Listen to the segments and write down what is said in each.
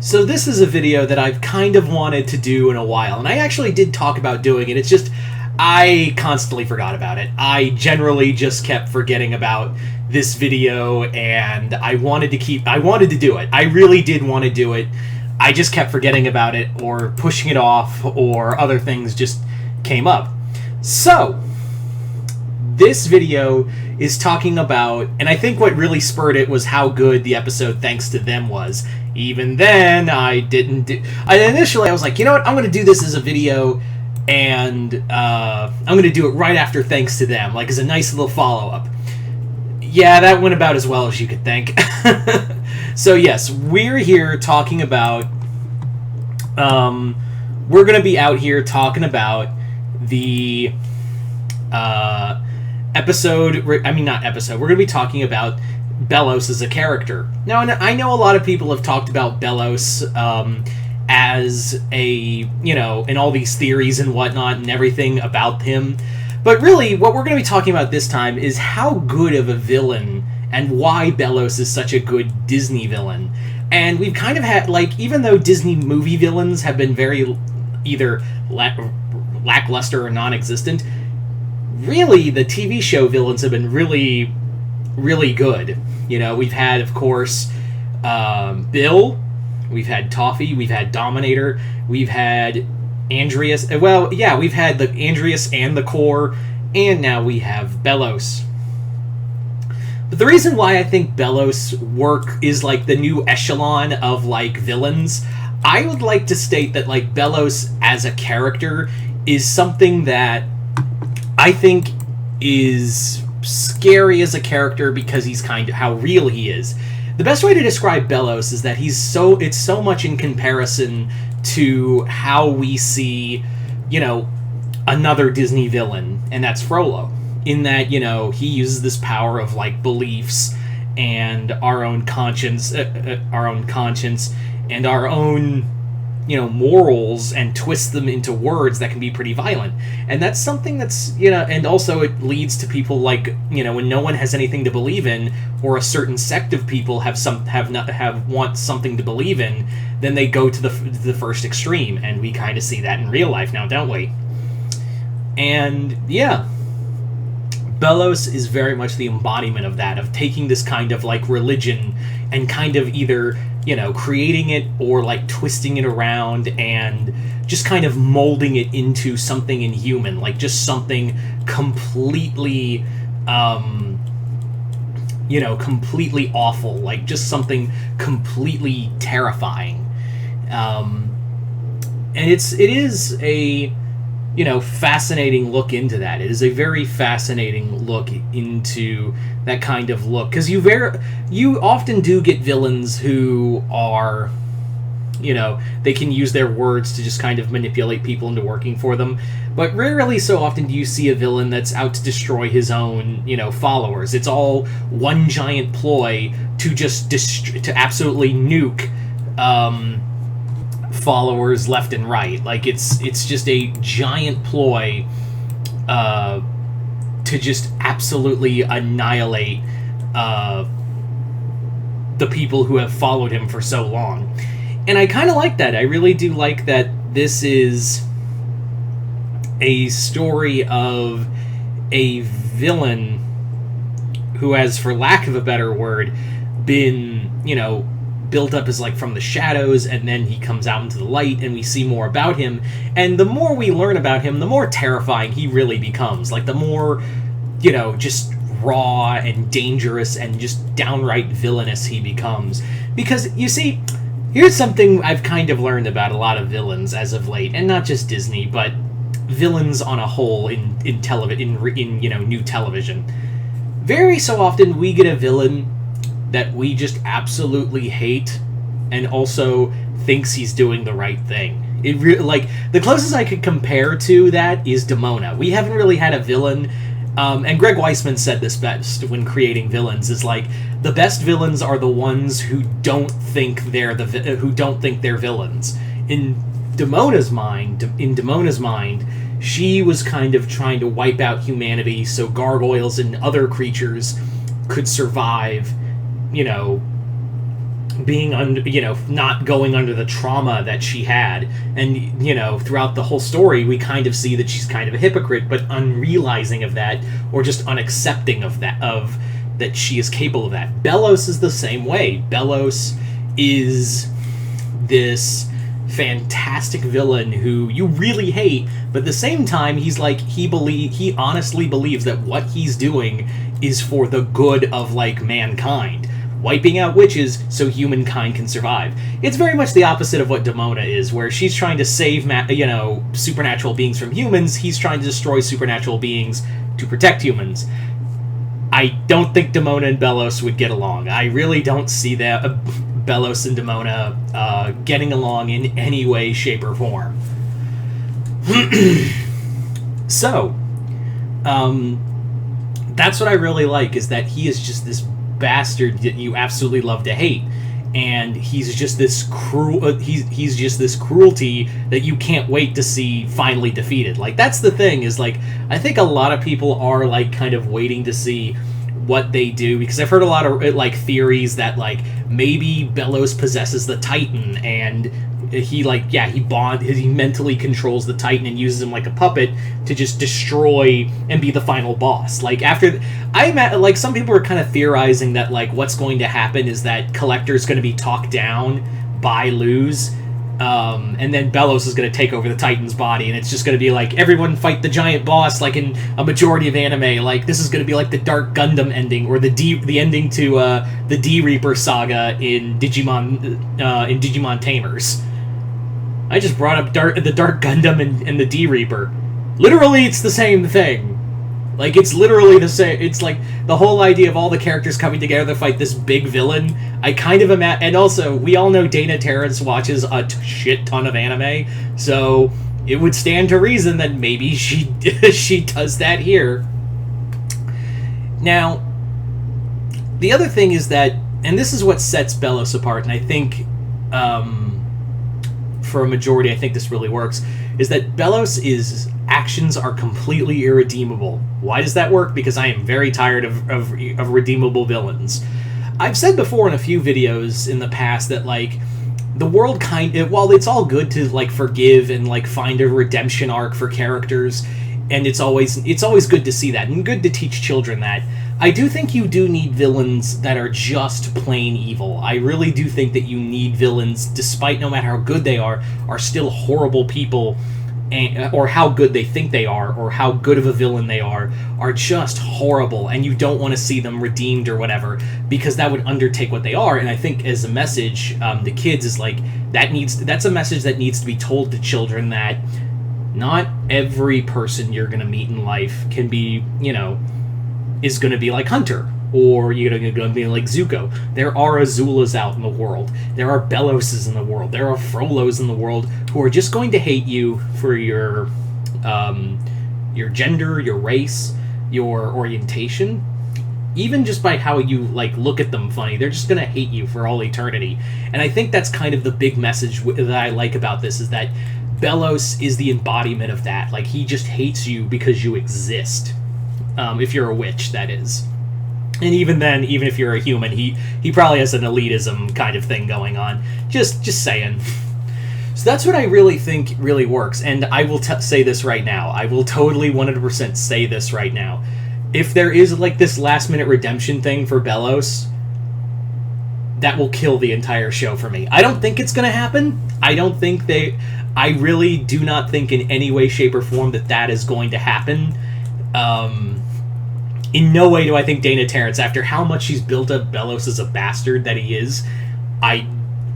So this is a video that I've kind of wanted to do in a while, and I actually did talk about doing it. It's just I constantly forgot about it. I generally just kept forgetting about this video, and I wanted to do it. I really did want to do it. I just kept forgetting about it or pushing it off, or other things just came up. So this video is talking about, and I think what really spurred it was how good the episode Thanks to Them was. Even then, initially I was like, you know what, I'm going to do this as a video, and I'm going to do it right after Thanks to Them, like as a nice little follow-up. Yeah, that went about as well as you could think. So yes, we're here talking about, we're going to be out here talking about the we're going to be talking about Belos as a character. Now, I know a lot of people have talked about Belos as in all these theories and whatnot and everything about him. But really, what we're going to be talking about this time is how good of a villain and why Belos is such a good Disney villain. And we've kind of had, even though Disney movie villains have been very either lackluster or non-existent, really, the TV show villains have been really, really good. We've had, of course, Bill, we've had Toffee, we've had Dominator, we've had Andreas. We've had the Andreas and the Core, and now we have Belos. But the reason why I think Belos is the new echelon of villains, I would like to state that Belos as a character is something that I think is scary as a character because he's kind of how real he is. The best way to describe Belos is that it's so much in comparison to how we see, another Disney villain, and that's Frollo. In that, he uses this power of beliefs and our own conscience, and our own morals, and twist them into words that can be pretty violent. And that's something that's, and also it leads to people when no one has anything to believe in, or a certain sect of people want something to believe in, then they go to the first extreme, and we kind of see that in real life now, don't we? And yeah, Belos is very much the embodiment of that, of taking this kind of religion and kind of either creating it or twisting it around and just kind of molding it into something inhuman, just something completely, completely awful, just something completely terrifying. And it is a, fascinating look into that. It is a very fascinating look into that kind of look, because you often do get villains who are, they can use their words to just kind of manipulate people into working for them, but rarely so often do you see a villain that's out to destroy his own, followers. It's all one giant ploy to just to absolutely nuke followers left and right. It's just a giant ploy to just absolutely annihilate the people who have followed him for so long. And I kind of like that. I really do like that this is a story of a villain who has, for lack of a better word, been, built up as from the shadows, and then he comes out into the light and we see more about him, and the more we learn about him, the more terrifying he really becomes. The more, just raw and dangerous and just downright villainous he becomes. Because, you see, here's something I've kind of learned about a lot of villains as of late, and not just Disney, but villains on a whole in new television. Very so often we get a villain that we just absolutely hate, and also thinks he's doing the right thing. The closest I could compare to that is Demona. We haven't really had a villain, and Greg Weisman said this best when creating villains, is the best villains are the ones who don't think they're villains. In Demona's mind, she was kind of trying to wipe out humanity so gargoyles and other creatures could survive being under, not going under the trauma that she had. And, throughout the whole story, we kind of see that she's kind of a hypocrite, but unrealizing of that, or just unaccepting of that she is capable of that. Belos is the same way. Belos is this fantastic villain who you really hate, but at the same time, he's like, he honestly believes that what he's doing is for the good of, like, mankind. Wiping out witches so humankind can survive. It's very much the opposite of what Demona is, where she's trying to save, supernatural beings from humans. He's trying to destroy supernatural beings to protect humans. I don't think Demona and Belos would get along. I really don't see that Belos and Demona getting along in any way, shape, or form. So, that's what I really like, is that he is just this bastard that you absolutely love to hate, and he's just this he's just this cruelty that you can't wait to see finally defeated. Like, that's the thing, is like, I think a lot of people are like kind of waiting to see what they do, because I've heard a lot of like theories that like maybe Belos possesses the Titan, and he mentally controls the Titan and uses him like a puppet to just destroy and be the final boss. Like, after like, some people are kind of theorizing that like what's going to happen is that Collector's going to be talked down by Luz, and then Belos is going to take over the Titan's body, and it's just going to be like, everyone fight the giant boss, like in a majority of anime. Like, this is going to be like the Dark Gundam ending, or the ending to the D-Reaper saga in Digimon Tamers. I just brought up the Dark Gundam and the D-Reaper. Literally, it's the same thing. Like, it's literally the same. It's like the whole idea of all the characters coming together to fight this big villain. I kind of imagine... And also, we all know Dana Terrence watches a shit ton of anime, so it would stand to reason that maybe she does that here. Now, the other thing is that... And this is what sets Belos apart, and I think... for a majority, I think this really works, is that Belos' actions are completely irredeemable. Why does that work? Because I am very tired of redeemable villains. I've said before in a few videos in the past that, like, the world while it's all good to, like, forgive and, like, find a redemption arc for characters, and it's always good to see that, and good to teach children that, I do think you do need villains that are just plain evil. I really do think that you need villains, despite no matter how good they are still horrible people, or how good they think they are, or how good of a villain they are just horrible, and you don't want to see them redeemed or whatever, because that would undertake what they are. And I think as a message, the kids is like, that's a message that needs to be told to children, that not every person you're going to meet in life can be, is going to be like Hunter, or you're going to be like Zuko. There are Azulas out in the world. There are Beloses in the world. There are Frolos in the world who are just going to hate you for your gender, your race, your orientation, even just by how you like look at them funny. They're just going to hate you for all eternity. And I think that's kind of the big message that I like about this, is that Belos is the embodiment of that. Like, he just hates you because you exist. If you're a witch, that is. And even then, even if you're a human, he probably has an elitism kind of thing going on. Just saying. So that's what I really think really works. And I will say this right now. I will totally 100% say this right now. If there is, like, this last-minute redemption thing for Belos, that will kill the entire show for me. I don't think it's going to happen. I really do not think in any way, shape, or form that is going to happen. In no way do I think Dana Terrence, after how much she's built up Belos as a bastard that he is, I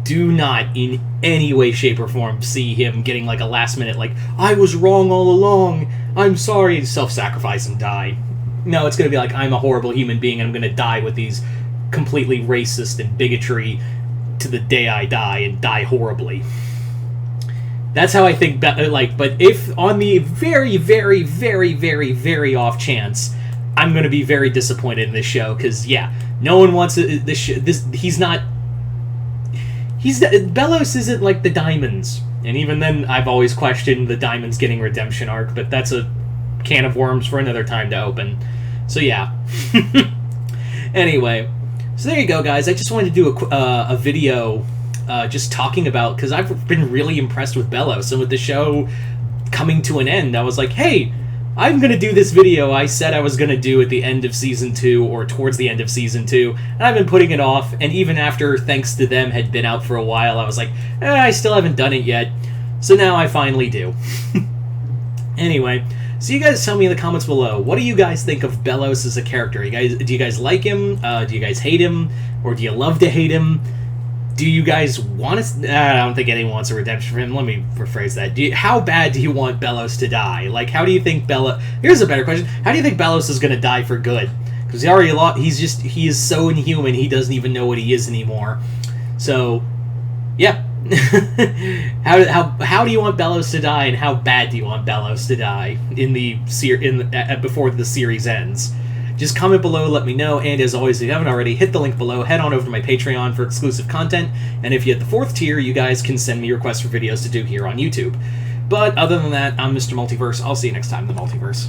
do not in any way, shape, or form see him getting like a last minute, like, I was wrong all along, I'm sorry, self-sacrifice and die. No, it's going to be like, I'm a horrible human being and I'm going to die with these completely racist and bigotry to the day I die, and die horribly. That's how I think, but if on the very, very, very, very, very off chance, I'm going to be very disappointed in this show, because, yeah, no one wants Belos isn't like the Diamonds, and even then, I've always questioned the Diamonds getting redemption arc, but that's a can of worms for another time to open. So, yeah. Anyway, So there you go, guys. I just wanted to do a video just talking about, because I've been really impressed with Belos, and with the show coming to an end, I was like, hey, I'm going to do this video I said I was going to do at the end of Season 2, or towards the end of Season 2, and I've been putting it off, and even after Thanks to Them had been out for a while, I was like, I still haven't done it yet, so now I finally do. Anyway, so you guys tell me in the comments below, what do you guys think of Belos as a character? Do you guys like him? Do you guys hate him? Or do you love to hate him? Do you guys want to... I don't think anyone wants a redemption for him. Let me rephrase that. How bad do you want Belos to die? Like, how do you think Belos... Here's a better question. How do you think Belos is going to die for good? Because he already lost... He is so inhuman, he doesn't even know what he is anymore. So, yeah. How do you want Belos to die, and how bad do you want Belos to die before the series ends? Just comment below, let me know, and as always, if you haven't already, hit the link below, head on over to my Patreon for exclusive content, and if you hit the 4th tier, you guys can send me requests for videos to do here on YouTube. But other than that, I'm Mr. Multiverse. I'll see you next time in the Multiverse.